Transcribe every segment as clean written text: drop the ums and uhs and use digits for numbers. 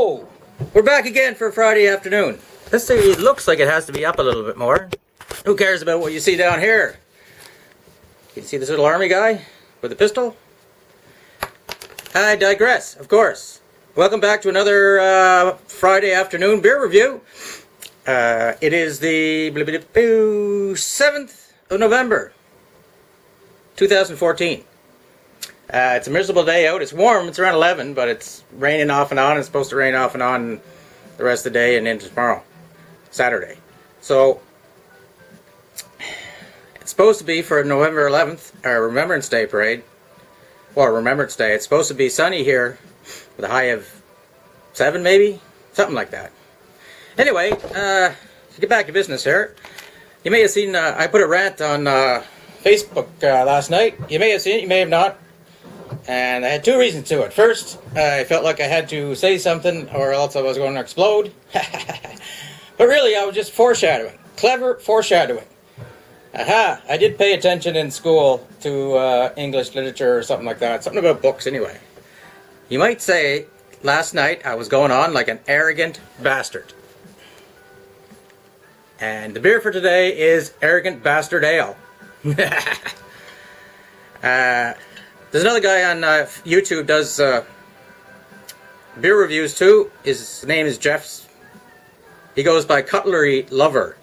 So, we're back again for Friday afternoon. This thing looks like it has to be up a little bit more. Who cares about what you see down here? You see this little army guy with a pistol? I digress, of course. Welcome back to another Friday afternoon beer review. It is the 7th of November, 2014. It's a miserable day out. It's warm. It's around 11, but it's raining off and on. It's supposed to rain off and on the rest of the day and into tomorrow, Saturday. So, it's supposed to be for November 11th, our Remembrance Day parade. Well, Remembrance Day. It's supposed to be sunny here with a high of 7, maybe? Something like that. Anyway, to get back to business here, you may have seen, I put a rant on Facebook last night. You may have seen it, you may have not. And I had two reasons to it. First, I felt like I had to say something or else I was going to explode. But really, I was just foreshadowing. Clever foreshadowing. Aha! I did pay attention in school to English literature or something like that. Something about books anyway. You might say, last night I was going on like an arrogant bastard. And the beer for today is Arrogant Bastard Ale. There's another guy on YouTube does beer reviews too. His name is Jeff. He goes by Cutlery Lover.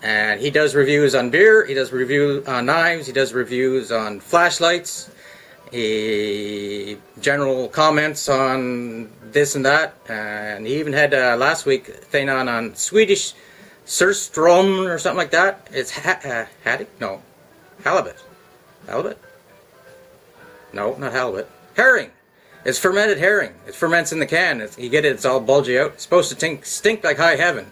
And he does reviews on beer, he does reviews on knives, he does reviews on flashlights, general comments on this and that, and he even had last week a thing on Swedish surströmming or something like that. It's haddock? No. Halibut. Halibut? No, not halibut. Herring! It's fermented herring. It ferments in the can. You get it, it's all bulgy out. It's supposed to stink like high heaven.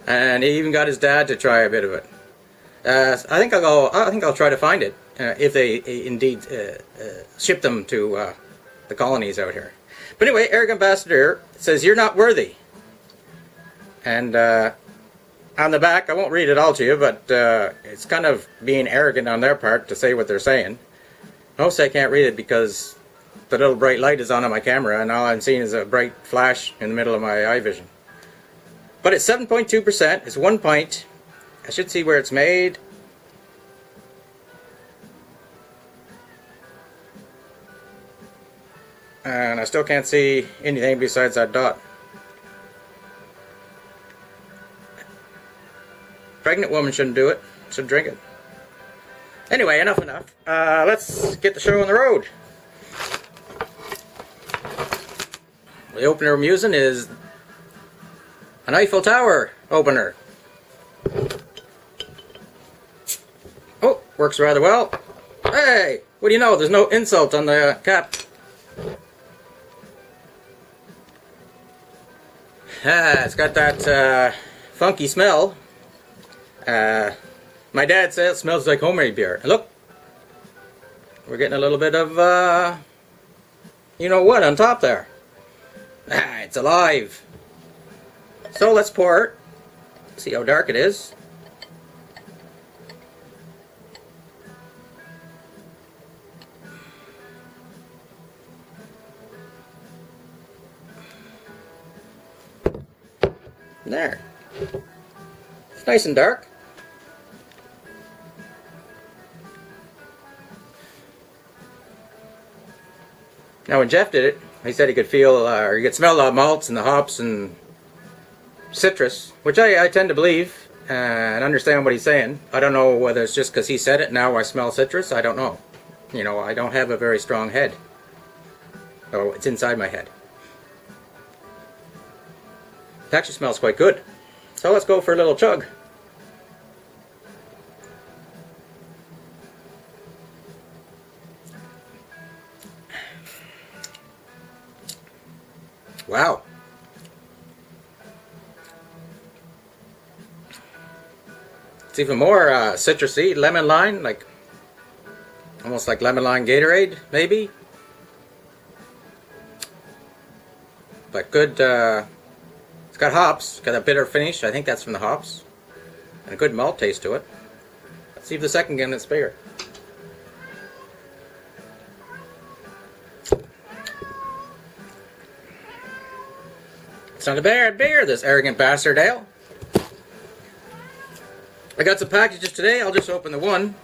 And he even got his dad to try a bit of it. I think I'll try to find it if they indeed ship them to the colonies out here. But anyway, Arrogant Bastard says you're not worthy. And on the back, I won't read it all to you, but it's kind of being arrogant on their part to say what they're saying. Mostly I can't read it because the little bright light is on my camera, and all I'm seeing is a bright flash in the middle of my eye vision. But it's 7.2%. It's 1 pint. I should see where it's made. And I still can't see anything besides that dot. Pregnant woman shouldn't do it. Should drink it. Anyway, enough. Let's get the show on the road. The opener I'm using is an Eiffel Tower opener. Oh, works rather well. Hey, what do you know? There's no insult on the cap. It's got that funky smell. My dad says it smells like homemade beer. And look, we're getting a little bit of, you know what, on top there. It's alive. So let's pour it. See how dark it is. There. It's nice and dark. Now when Jeff did it, he said he could feel, or he could smell the malts and the hops and citrus, which I tend to believe and understand what he's saying. I don't know whether it's just because he said it, now I smell citrus, I don't know. You know, I don't have a very strong head. Oh, it's inside my head. It actually smells quite good. So let's go for a little chug. Wow. It's even more citrusy, lemon lime, like almost like lemon lime Gatorade, maybe. But good, it's got hops, got a bitter finish, I think that's from the hops. And a good malt taste to it. Let's see if the second one is bigger. not a bad beer, this arrogant bastard ale. I got some packages today. I'll just open the one.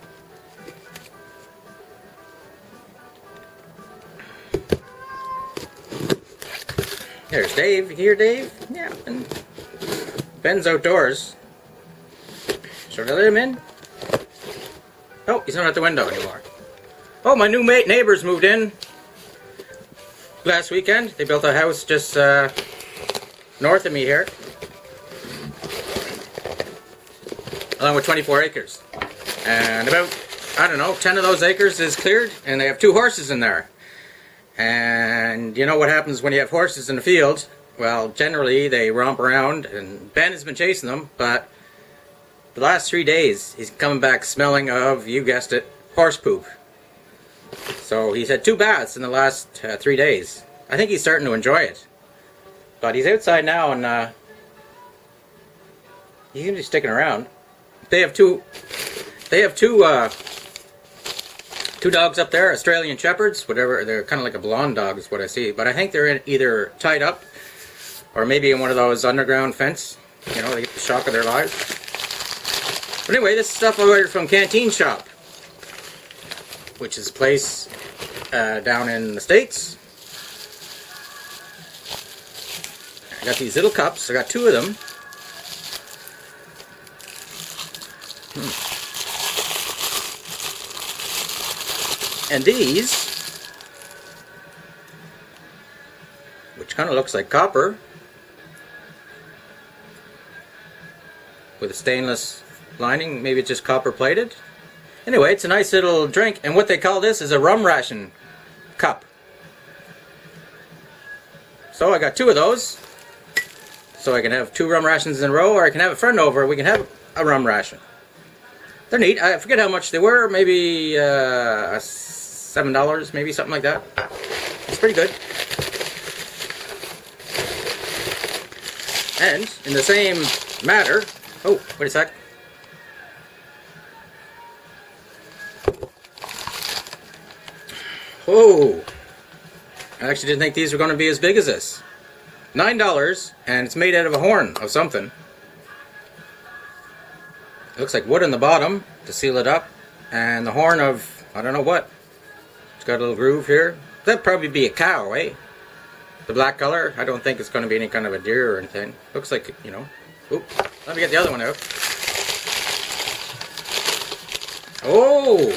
There's Dave. You here, Dave? Yeah. And Ben's outdoors. Should I let him in? Oh, he's not at the window anymore. Oh, my new neighbors moved in last weekend. They built a house just north of me here, along with 24 acres. And about, I don't know, 10 of those acres is cleared, and they have 2 horses in there. And you know what happens when you have horses in the field? Well, generally they romp around, and Ben has been chasing them, but the last 3 days he's coming back smelling of, you guessed it, horse poop. So he's had 2 baths in the last 3 days. I think he's starting to enjoy it. But he's outside now, and he's gonna be sticking around. They have two dogs up there, Australian Shepherds, whatever. They're kind of like a blonde dog is what I see. But I think they're either tied up or maybe in one of those underground fence. You know, they get the shock of their lives. But anyway, this stuff I ordered from Canteen Shop, which is a place down in the States. I got these little cups. I got 2 of them. And these, which kind of looks like copper, with a stainless lining. Maybe it's just copper plated. Anyway, it's a nice little drink, and what they call this is a rum ration cup. So I got 2 of those, so I can have 2 rum rations in a row, or I can have a friend over, we can have a rum ration. They're neat. I forget how much they were, maybe $7, maybe something like that. It's pretty good. And in the same matter, oh, wait a sec. Whoa! I actually didn't think these were going to be as big as this. $9, and it's made out of a horn of something. It looks like wood in the bottom to seal it up, and the horn of, I don't know what. It's got a little groove here. That'd probably be a cow, eh? The black color, I don't think it's going to be any kind of a deer or anything. Looks like, you know. Oop, let me get the other one out. Oh!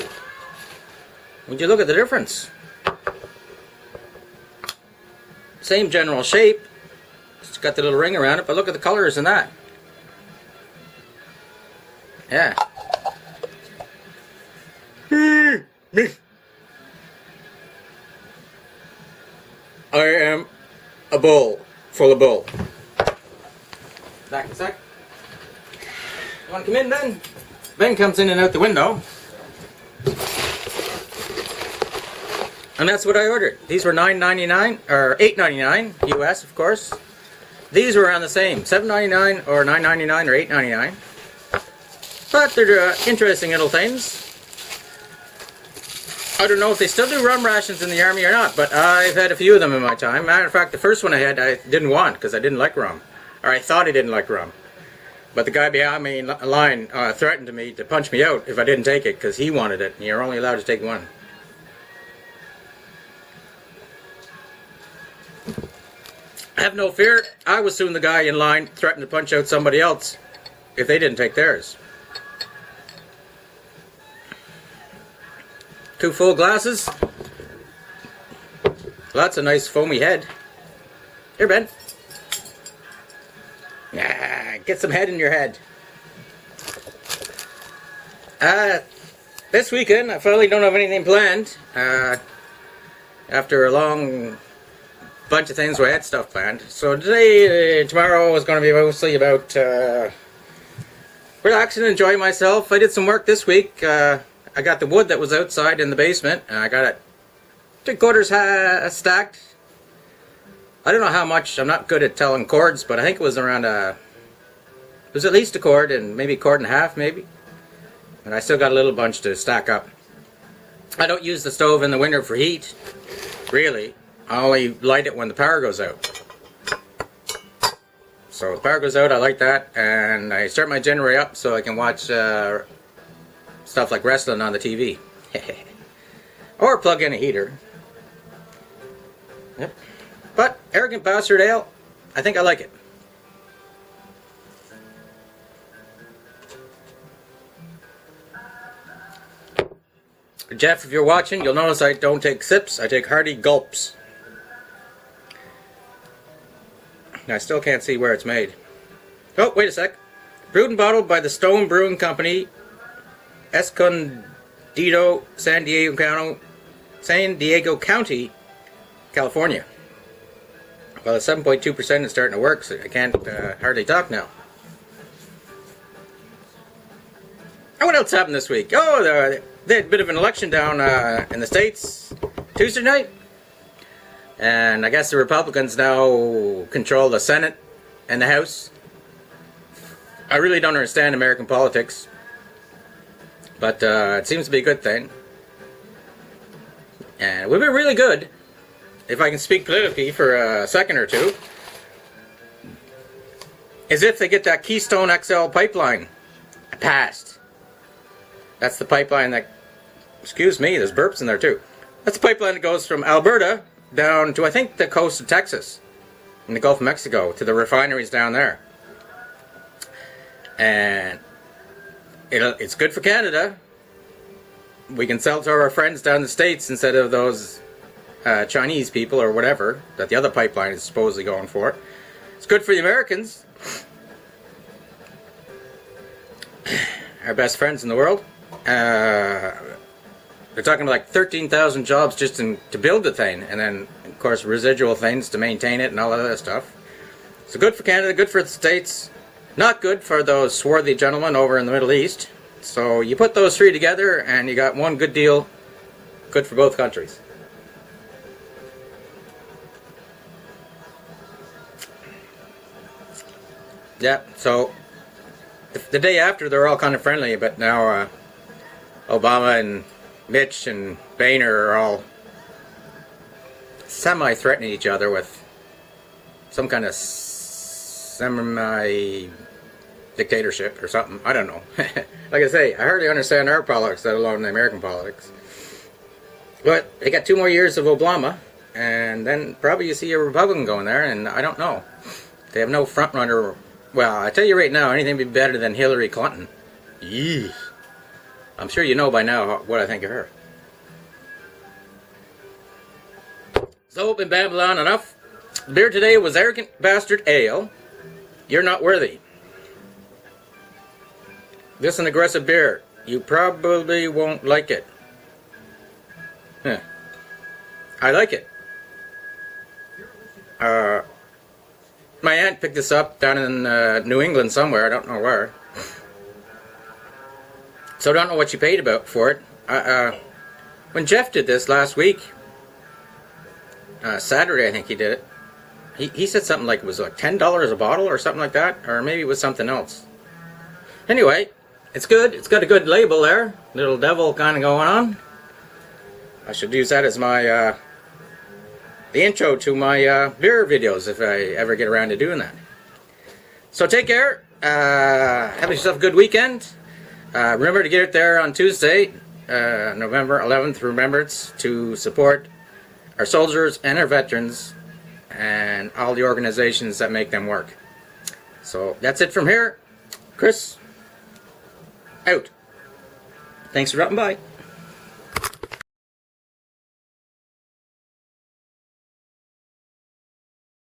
Would you look at the difference? Same general shape. It's got the little ring around it, but look at the colors in that. Yeah. I am a bull, full of bull. Back in a sec. You want to come in, Ben? Ben comes in and out the window. And that's what I ordered. These were $9.99 or $8.99 US, of course. These were around the same, $7.99 or $9.99 or $8.99. But they're interesting little things. I don't know if they still do rum rations in the army or not, but I've had a few of them in my time. Matter of fact, the first one I had I didn't want because I didn't like rum. Or I thought I didn't like rum. But the guy behind me in line threatened me to punch me out if I didn't take it because he wanted it, and you're only allowed to take one. Have no fear, I was soon the guy in line threatened to punch out somebody else if they didn't take theirs. 2 full glasses. Lots of nice foamy head. Here, Ben. Get some head in your head. This weekend, I finally don't have anything planned. After a long bunch of things where I had stuff planned. So today, tomorrow is going to be mostly about relaxing and enjoying myself. I did some work this week. I got the wood that was outside in the basement, and I got it 3/4 stacked. I don't know how much. I'm not good at telling cords, but I think it was around it was at least a cord, and maybe a cord and a half, maybe. And I still got a little bunch to stack up. I don't use the stove in the winter for heat, really. I only light it when the power goes out. So the power goes out, I like that, and I start my generator up so I can watch stuff like wrestling on the TV. Or plug in a heater. Yep. But Arrogant Bastard Ale, I think I like it. Jeff, if you're watching, you'll notice I don't take sips, I take hearty gulps. I still can't see where it's made. Oh, wait a sec. Brewed and bottled by the Stone Brewing Company, Escondido, San Diego County, California. Well, the 7.2% is starting to work, so I can't hardly talk now. Oh, what else happened this week? Oh, they had a bit of an election down in the States Tuesday night. And I guess the Republicans now control the Senate and the House. I really don't understand American politics, but it seems to be a good thing. And it would be really good, if I can speak politically for a second or two, is if they get that Keystone XL pipeline passed. That's the pipeline that, excuse me, there's burps in there too. That's the pipeline that goes from Alberta down to, I think, the coast of Texas, in the Gulf of Mexico, to the refineries down there. And it's good for Canada. We can sell to our friends down the States instead of those Chinese people or whatever that the other pipeline is supposedly going for. It's good for the Americans, our best friends in the world. They're talking about like 13,000 jobs just to build the thing, and then of course residual things to maintain it and all that other stuff. So good for Canada, good for the States, not good for those swarthy gentlemen over in the Middle East. So you put those three together and you got one good deal, good for both countries. Yeah, so the day after they're all kind of friendly, but now Obama and Mitch and Boehner are all semi-threatening each other with some kind of semi-dictatorship or something. I don't know. Like I say, I hardly understand our politics, let alone the American politics. But they got 2 more years of Obama, and then probably you see a Republican going there, and I don't know. They have no front runner. Well, I tell you right now, anything would be better than Hillary Clinton. Yee. I'm sure you know by now what I think of her. So, been babbling on enough. The beer today was Arrogant Bastard Ale. You're not worthy. This is an aggressive beer. You probably won't like it. Huh. I like it. My aunt picked this up down in New England somewhere. I don't know where. So I don't know what she paid for it. When Jeff did this last week, Saturday I think he did it, he said something like it was like $10 a bottle or something like that, or maybe it was something else. Anyway, it's good. It's got a good label there. Little devil kind of going on. I should use that as my the intro to my beer videos if I ever get around to doing that. So take care. Have yourself a good weekend. Remember to get it there on Tuesday, November 11th, remembrance to support our soldiers and our veterans and all the organizations that make them work. So that's it from here. Chris, out. Thanks for dropping by.